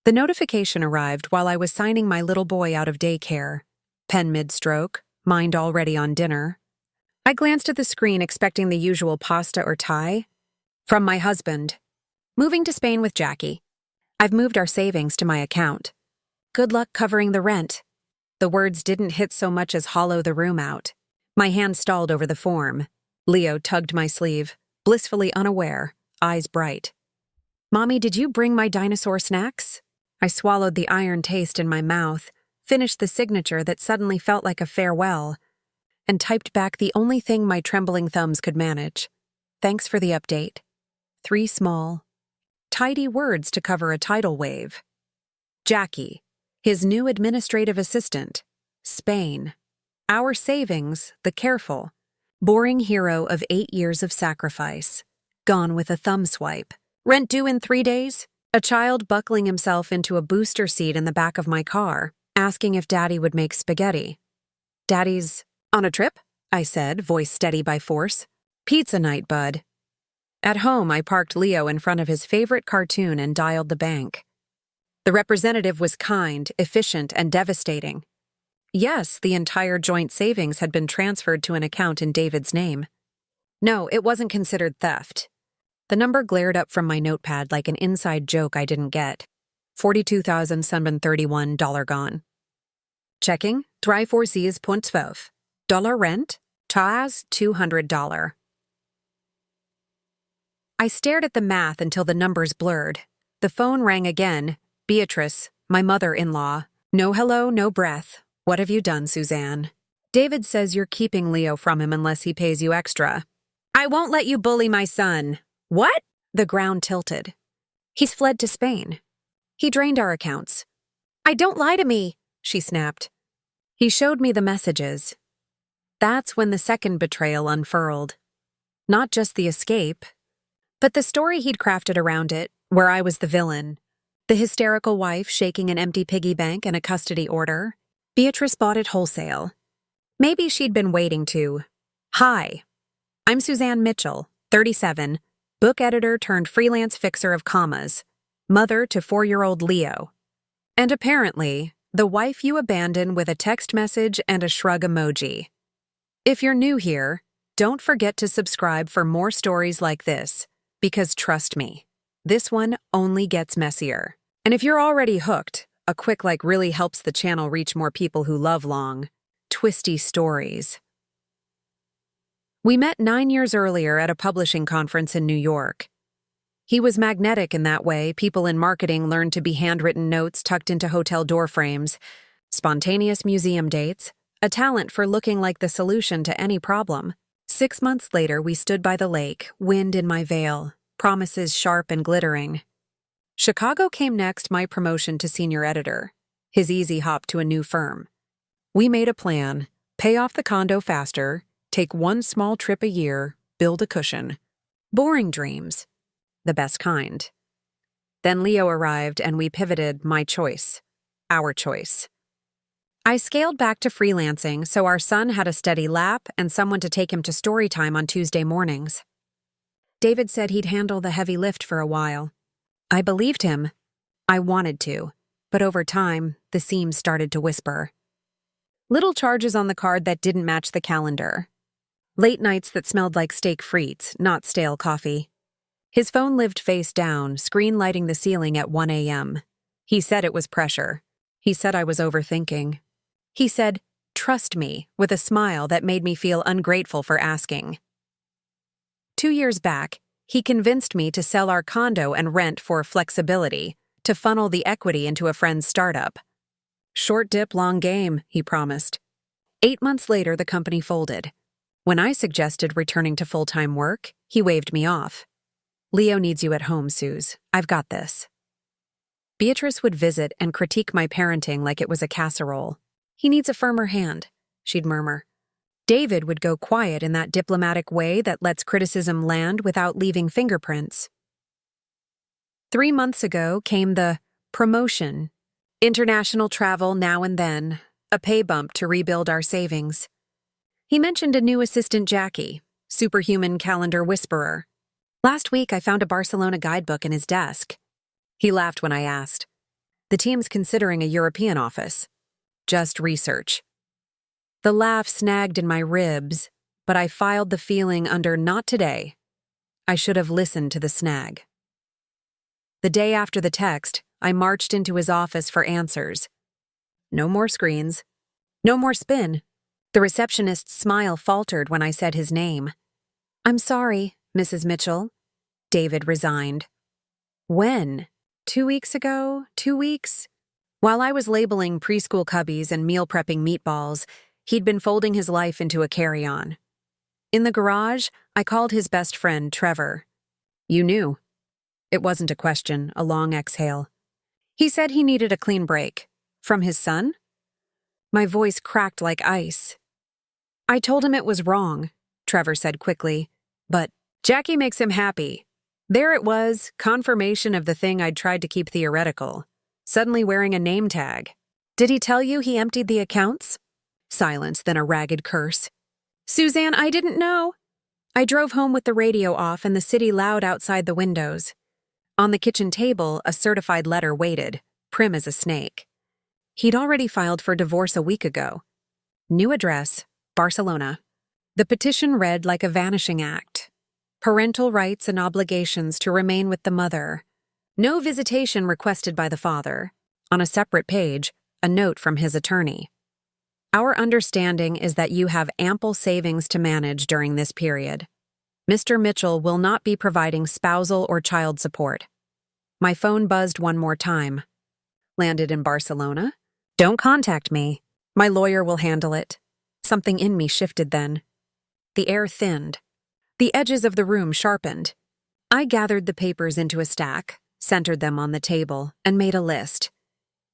The notification arrived while I was signing my little boy out of daycare. Pen mid-stroke, mind already on dinner. I glanced at the screen expecting the usual pasta or Thai. From my husband. Moving to Spain with Jackie. I've moved our savings to my account. Good luck covering the rent. The words didn't hit so much as hollow the room out. My hand stalled over the form. Leo tugged my sleeve, blissfully unaware, eyes bright. "Mommy, did you bring my dinosaur snacks?" I swallowed the iron taste in my mouth, finished the signature that suddenly felt like a farewell, and typed back the only thing my trembling thumbs could manage. "Thanks for the update." 3 small, tidy words to cover a tidal wave. Jackie, his new administrative assistant. Spain. Our savings, the careful, boring hero of 8 years of sacrifice. Gone with a thumb swipe. Rent due in 3 days? A child buckling himself into a booster seat in the back of my car, asking if Daddy would make spaghetti. "Daddy's on a trip?" I said, voice steady by force. "Pizza night, bud." At home, I parked Leo in front of his favorite cartoon and dialed the bank. The representative was kind, efficient, and devastating. Yes, the entire joint savings had been transferred to an account in David's name. No, it wasn't considered theft. The number glared up from my notepad like an inside joke I didn't get. $42,731 gone. Checking, 346.12. Dollar rent, TAS $200. I stared at the math until the numbers blurred. The phone rang again. Beatrice, my mother-in-law. No hello, no breath. "What have you done, Suzanne?" "David says you're keeping Leo from him unless he pays you extra." "I won't let you bully my son." "What?" The ground tilted. "He's fled to Spain. He drained our accounts." "I don't lie to me," she snapped. He showed me the messages. That's when the second betrayal unfurled. Not just the escape, but the story he'd crafted around it, where I was the villain. The hysterical wife shaking an empty piggy bank and a custody order. Beatrice bought it wholesale. Maybe she'd been waiting to. "Hi, I'm Suzanne Mitchell, 37, book editor turned freelance fixer of commas, mother to 4-year-old Leo. And apparently, the wife you abandon with a text message and a shrug emoji. If you're new here, don't forget to subscribe for more stories like this, because trust me, this one only gets messier. And if you're already hooked, a quick like really helps the channel reach more people who love long, twisty stories. We met 9 years earlier at a publishing conference in New York. He was magnetic in that way people in marketing learned to be handwritten notes tucked into hotel door frames, spontaneous museum dates, a talent for looking like the solution to any problem. 6 months later, we stood by the lake, wind in my veil, promises sharp and glittering. Chicago came next, my promotion to senior editor, his easy hop to a new firm. We made a plan, pay off the condo faster, take 1 small trip a year, build a cushion. Boring dreams. The best kind. Then Leo arrived and we pivoted my choice. Our choice. I scaled back to freelancing so our son had a steady lap and someone to take him to story time on Tuesday mornings. David said he'd handle the heavy lift for a while. I believed him. I wanted to, but over time, the seams started to whisper. Little charges on the card that didn't match the calendar. Late nights that smelled like steak frites, not stale coffee. His phone lived face down, screen lighting the ceiling at 1 a.m. He said it was pressure. He said I was overthinking. He said, "Trust me," with a smile that made me feel ungrateful for asking. 2 years back, he convinced me to sell our condo and rent for flexibility, to funnel the equity into a friend's startup. Short dip, long game, he promised. 8 months later, the company folded. When I suggested returning to full-time work, he waved me off. "Leo needs you at home, Suze. I've got this." Beatrice would visit and critique my parenting like it was a casserole. "He needs a firmer hand," she'd murmur. David would go quiet in that diplomatic way that lets criticism land without leaving fingerprints. 3 months ago came the promotion, international travel now and then, a pay bump to rebuild our savings. He mentioned a new assistant, Jackie, superhuman calendar whisperer. "Last week I found a Barcelona guidebook in his desk." He laughed when I asked, The team's considering a European office. Just research. The laugh snagged in my ribs, but I filed the feeling under not today. I should have listened to the snag. The day after the text, I marched into his office for answers. No more screens. No more spin. The receptionist's smile faltered when I said his name. "I'm sorry, Mrs. Mitchell." David resigned. When? 2 weeks ago? 2 weeks? While I was labeling preschool cubbies and meal prepping meatballs, he'd been folding his life into a carry-on. In the garage, I called his best friend, Trevor. "You knew." It wasn't a question, a long exhale. He said he needed a clean break. From his son? My voice cracked like ice. "I told him it was wrong," Trevor said quickly. "But Jackie makes him happy." There it was, confirmation of the thing I'd tried to keep theoretical. Suddenly wearing a name tag. "Did he tell you he emptied the accounts?" Silence, then a ragged curse. "Suzanne, I didn't know." I drove home with the radio off and the city loud outside the windows. On the kitchen table, a certified letter waited, prim as a snake. He'd already filed for divorce a week ago. New address, Barcelona. The petition read like a vanishing act. Parental rights and obligations to remain with the mother. No visitation requested by the father. On a separate page, a note from his attorney. "Our understanding is that you have ample savings to manage during this period. Mr. Mitchell will not be providing spousal or child support." My phone buzzed one more time. "Landed in Barcelona? Don't contact me. My lawyer will handle it." Something in me shifted then. The air thinned. The edges of the room sharpened. I gathered the papers into a stack, centered them on the table, and made a list.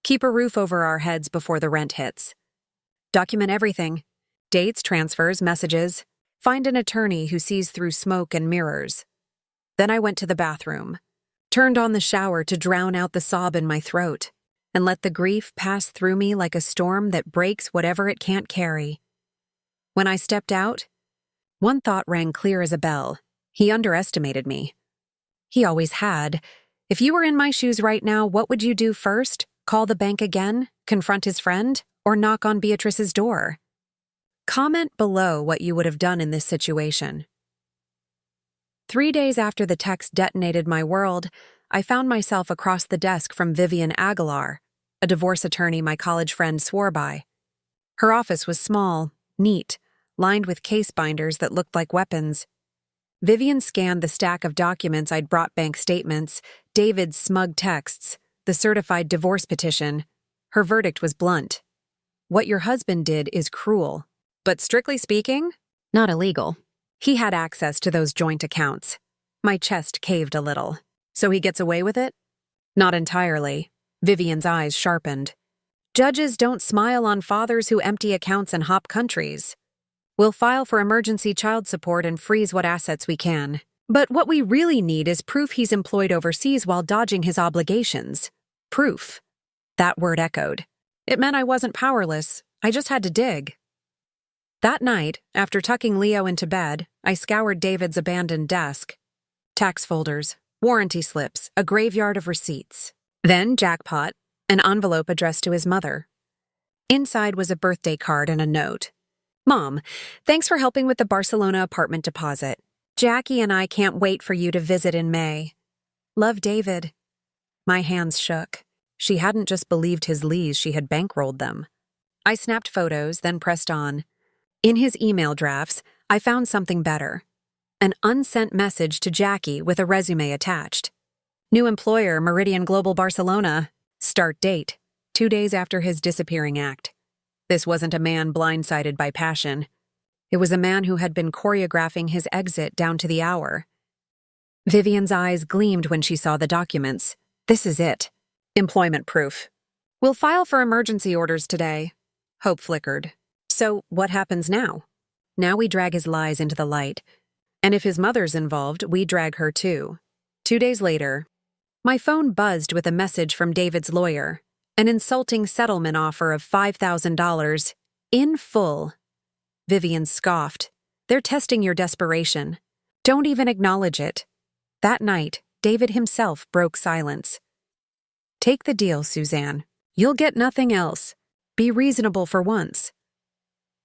Keep a roof over our heads before the rent hits. Document everything. Dates, transfers, messages. Find an attorney who sees through smoke and mirrors. Then I went to the bathroom, turned on the shower to drown out the sob in my throat, and let the grief pass through me like a storm that breaks whatever it can't carry. When I stepped out, one thought rang clear as a bell. He underestimated me. He always had. If you were in my shoes right now, what would you do first? Call the bank again? Confront his friend? Or knock on Beatrice's door? Comment below what you would have done in this situation. 3 days after the text detonated my world, I found myself across the desk from Vivian Aguilar, a divorce attorney my college friend swore by. Her office was small, neat, lined with case binders that looked like weapons. Vivian scanned the stack of documents I'd brought: bank statements, David's smug texts, the certified divorce petition. Her verdict was blunt. "What your husband did is cruel, but strictly speaking, not illegal. He had access to those joint accounts." My chest caved a little. "So he gets away with it?" "Not entirely." Vivian's eyes sharpened. "Judges don't smile on fathers who empty accounts and hop countries. We'll file for emergency child support and freeze what assets we can. But what we really need is proof he's employed overseas while dodging his obligations. Proof." That word echoed. It meant I wasn't powerless. I just had to dig. That night, after tucking Leo into bed, I scoured David's abandoned desk. Tax folders, warranty slips, a graveyard of receipts. Then, jackpot, an envelope addressed to his mother. Inside was a birthday card and a note. "Mom, thanks for helping with the Barcelona apartment deposit. Jackie and I can't wait for you to visit in May. Love, David." My hands shook. She hadn't just believed his lees, she had bankrolled them. I snapped photos, then pressed on. In his email drafts, I found something better. An unsent message to Jackie with a resume attached. New employer, Meridian Global Barcelona. Start date, 2 days after his disappearing act. This wasn't a man blindsided by passion. It was a man who had been choreographing his exit down to the hour. Vivian's eyes gleamed when she saw the documents. This is it. Employment proof. "We'll file for emergency orders today." Hope flickered. So what happens now? Now we drag his lies into the light. And if his mother's involved, we drag her too. 2 days later, my phone buzzed with a message from David's lawyer. An insulting settlement offer of $5,000. In full. Vivian scoffed. "They're testing your desperation. Don't even acknowledge it." That night, David himself broke silence. Take the deal, Suzanne. You'll get nothing else. Be reasonable for once.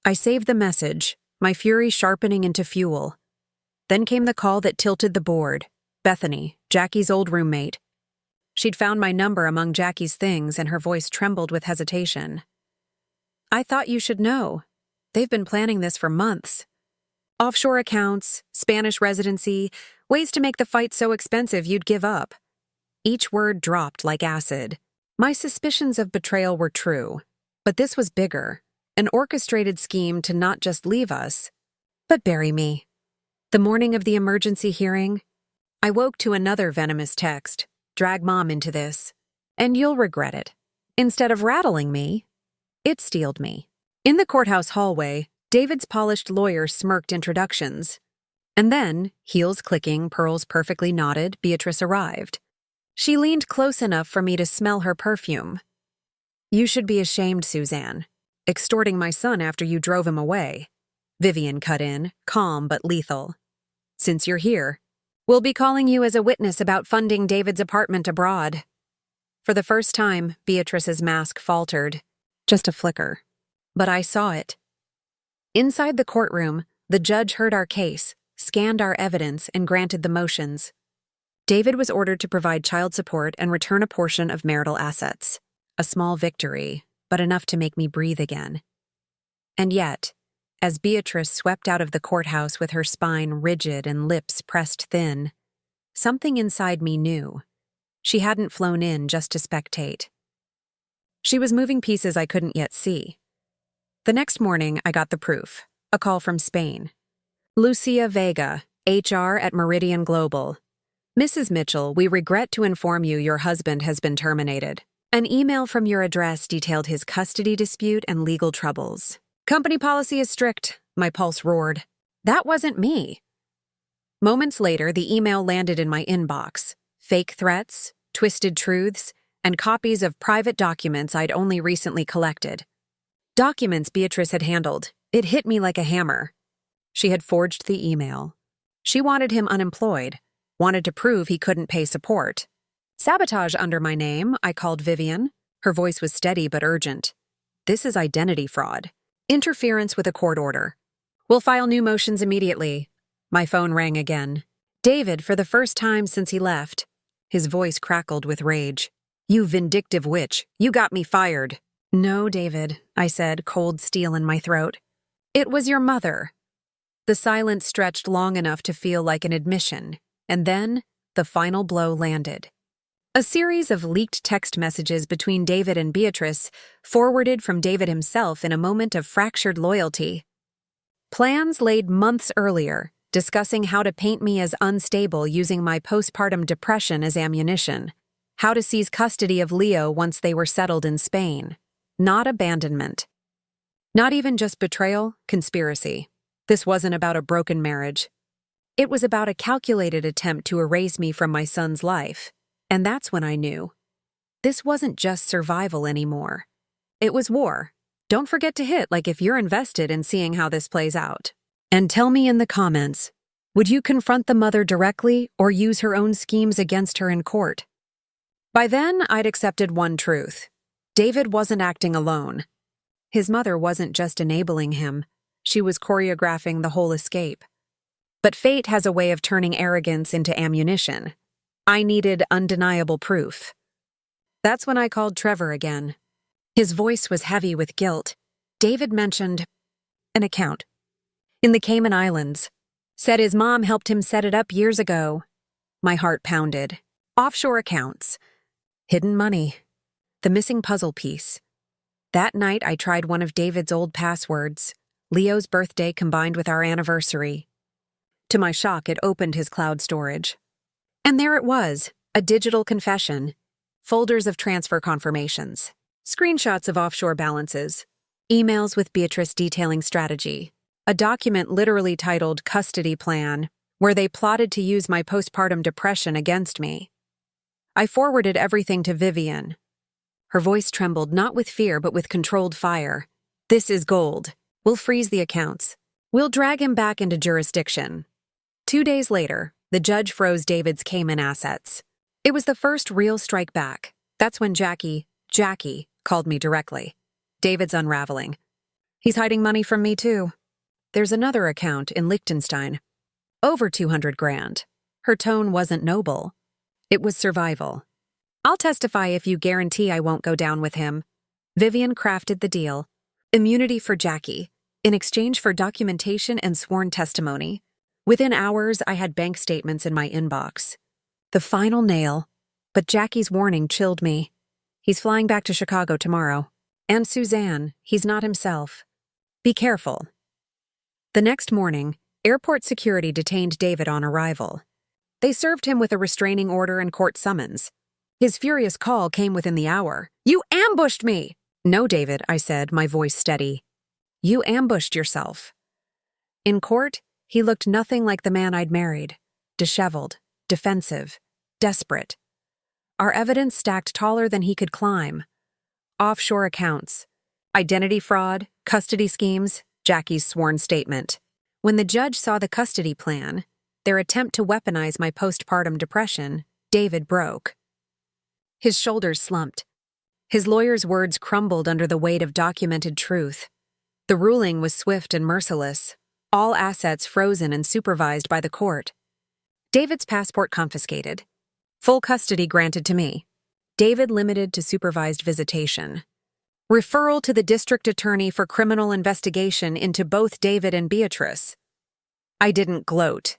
I saved the message, my fury sharpening into fuel. Then came the call that tilted the board. Bethany, Jackie's old roommate. She'd found my number among Jackie's things, and her voice trembled with hesitation. I thought you should know. They've been planning this for months. Offshore accounts, Spanish residency, ways to make the fight so expensive you'd give up. Each word dropped like acid. My suspicions of betrayal were true, but this was bigger, an orchestrated scheme to not just leave us, but bury me. The morning of the emergency hearing, I woke to another venomous text. Drag Mom into this, and you'll regret it. Instead of rattling me, it steeled me. In the courthouse hallway, David's polished lawyer smirked introductions. And then, heels clicking, pearls perfectly knotted, Beatrice arrived. She leaned close enough for me to smell her perfume. You should be ashamed, Suzanne. Extorting my son after you drove him away. Vivian cut in, calm but lethal. Since you're here, we'll be calling you as a witness about funding David's apartment abroad. For the first time, Beatrice's mask faltered. Just a flicker. But I saw it. Inside the courtroom, the judge heard our case, scanned our evidence, and granted the motions. David was ordered to provide child support and return a portion of marital assets. A small victory, but enough to make me breathe again. And yet, as Beatrice swept out of the courthouse with her spine rigid and lips pressed thin, something inside me knew. She hadn't flown in just to spectate. She was moving pieces I couldn't yet see. The next morning, I got the proof, a call from Spain. Lucia Vega, HR at Meridian Global. Mrs. Mitchell, we regret to inform you your husband has been terminated. An email from your address detailed his custody dispute and legal troubles. Company policy is strict, my pulse roared. That wasn't me. Moments later, the email landed in my inbox. Fake threats, twisted truths, and copies of private documents I'd only recently collected. Documents Beatrice had handled. It hit me like a hammer. She had forged the email. She wanted him unemployed, wanted to prove he couldn't pay support. Sabotage under my name, I called Vivian. Her voice was steady but urgent. This is identity fraud. Interference with a court order. We'll file new motions immediately. My phone rang again. David, for the first time since he left. His voice crackled with rage. You vindictive witch, you got me fired. No, David, I said, cold steel in my throat. It was your mother. The silence stretched long enough to feel like an admission, and then the final blow landed. A series of leaked text messages between David and Beatrice, forwarded from David himself in a moment of fractured loyalty. Plans laid months earlier, discussing how to paint me as unstable using my postpartum depression as ammunition, how to seize custody of Leo once they were settled in Spain. Not abandonment. Not even just betrayal, conspiracy. This wasn't about a broken marriage. It was about a calculated attempt to erase me from my son's life. And that's when I knew. This wasn't just survival anymore. It was war. Don't forget to hit like if you're invested in seeing how this plays out. And tell me in the comments, would you confront the mother directly or use her own schemes against her in court? By then, I'd accepted one truth. David wasn't acting alone. His mother wasn't just enabling him. She was choreographing the whole escape. But fate has a way of turning arrogance into ammunition. I needed undeniable proof. That's when I called Trevor again. His voice was heavy with guilt. David mentioned an account in the Cayman Islands. Said his mom helped him set it up years ago. My heart pounded. Offshore accounts. Hidden money. The missing puzzle piece. That night I tried one of David's old passwords. Leo's birthday combined with our anniversary. To my shock, it opened his cloud storage. And there it was, a digital confession. Folders of transfer confirmations. Screenshots of offshore balances. Emails with Beatrice detailing strategy. A document literally titled Custody Plan, where they plotted to use my postpartum depression against me. I forwarded everything to Vivian. Her voice trembled not with fear but with controlled fire. This is gold. We'll freeze the accounts. We'll drag him back into jurisdiction. 2 days later, the judge froze David's Cayman assets. It was the first real strike back. That's when Jackie, called me directly. David's unraveling. He's hiding money from me too. There's another account in Liechtenstein. Over 200 grand. Her tone wasn't noble. It was survival. I'll testify if you guarantee I won't go down with him. Vivian crafted the deal. Immunity for Jackie, in exchange for documentation and sworn testimony. Within hours, I had bank statements in my inbox. The final nail. But Jackie's warning chilled me. He's flying back to Chicago tomorrow. And Suzanne, he's not himself. Be careful. The next morning, airport security detained David on arrival. They served him with a restraining order and court summons. His furious call came within the hour. You ambushed me! No, David, I said, my voice steady. You ambushed yourself. In court, he looked nothing like the man I'd married. Disheveled, defensive, desperate. Our evidence stacked taller than he could climb. Offshore accounts, identity fraud, custody schemes, Jackie's sworn statement. When the judge saw the custody plan, their attempt to weaponize my postpartum depression, David broke. His shoulders slumped. His lawyer's words crumbled under the weight of documented truth. The ruling was swift and merciless, all assets frozen and supervised by the court. David's passport confiscated. Full custody granted to me. David limited to supervised visitation. Referral to the district attorney for criminal investigation into both David and Beatrice. I didn't gloat.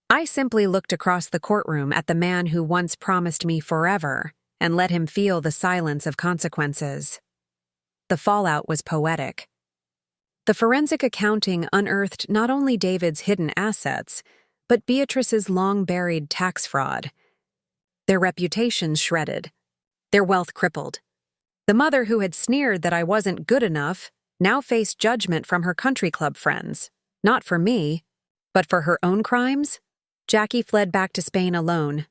I simply looked across the courtroom at the man who once promised me forever and let him feel the silence of consequences. The fallout was poetic. The forensic accounting unearthed not only David's hidden assets, but Beatrice's long-buried tax fraud. Their reputations shredded. Their wealth crippled. The mother who had sneered that I wasn't good enough now faced judgment from her country club friends. Not for me, but for her own crimes. Jackie fled back to Spain alone,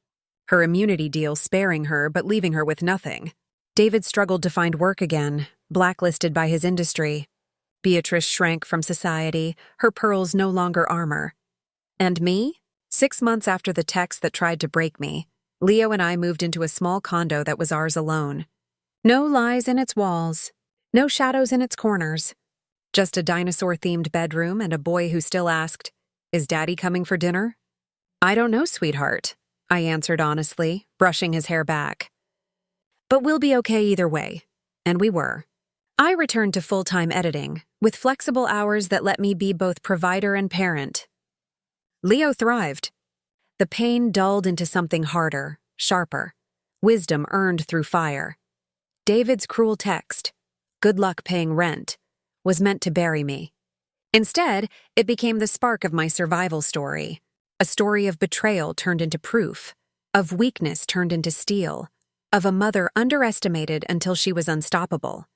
her immunity deal sparing her but leaving her with nothing. David struggled to find work again, blacklisted by his industry. Beatrice shrank from society, her pearls no longer armor. And me? 6 months after the text that tried to break me, Leo and I moved into a small condo that was ours alone. No lies in its walls, no shadows in its corners. Just a dinosaur-themed bedroom and a boy who still asked, "Is Daddy coming for dinner?" "I don't know, sweetheart," I answered honestly, brushing his hair back. "But we'll be okay either way." And we were. I returned to full-time editing, with flexible hours that let me be both provider and parent. Leo thrived. The pain dulled into something harder, sharper. Wisdom earned through fire. David's cruel text, "Good luck paying rent," was meant to bury me. Instead, it became the spark of my survival story. A story of betrayal turned into proof, of weakness turned into steel, of a mother underestimated until she was unstoppable.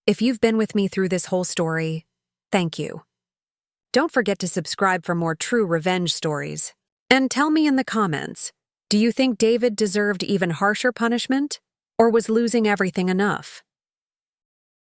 If you've been with me through this whole story, thank you. Don't forget to subscribe for more true revenge stories. And tell me in the comments, do you think David deserved even harsher punishment? Or was losing everything enough?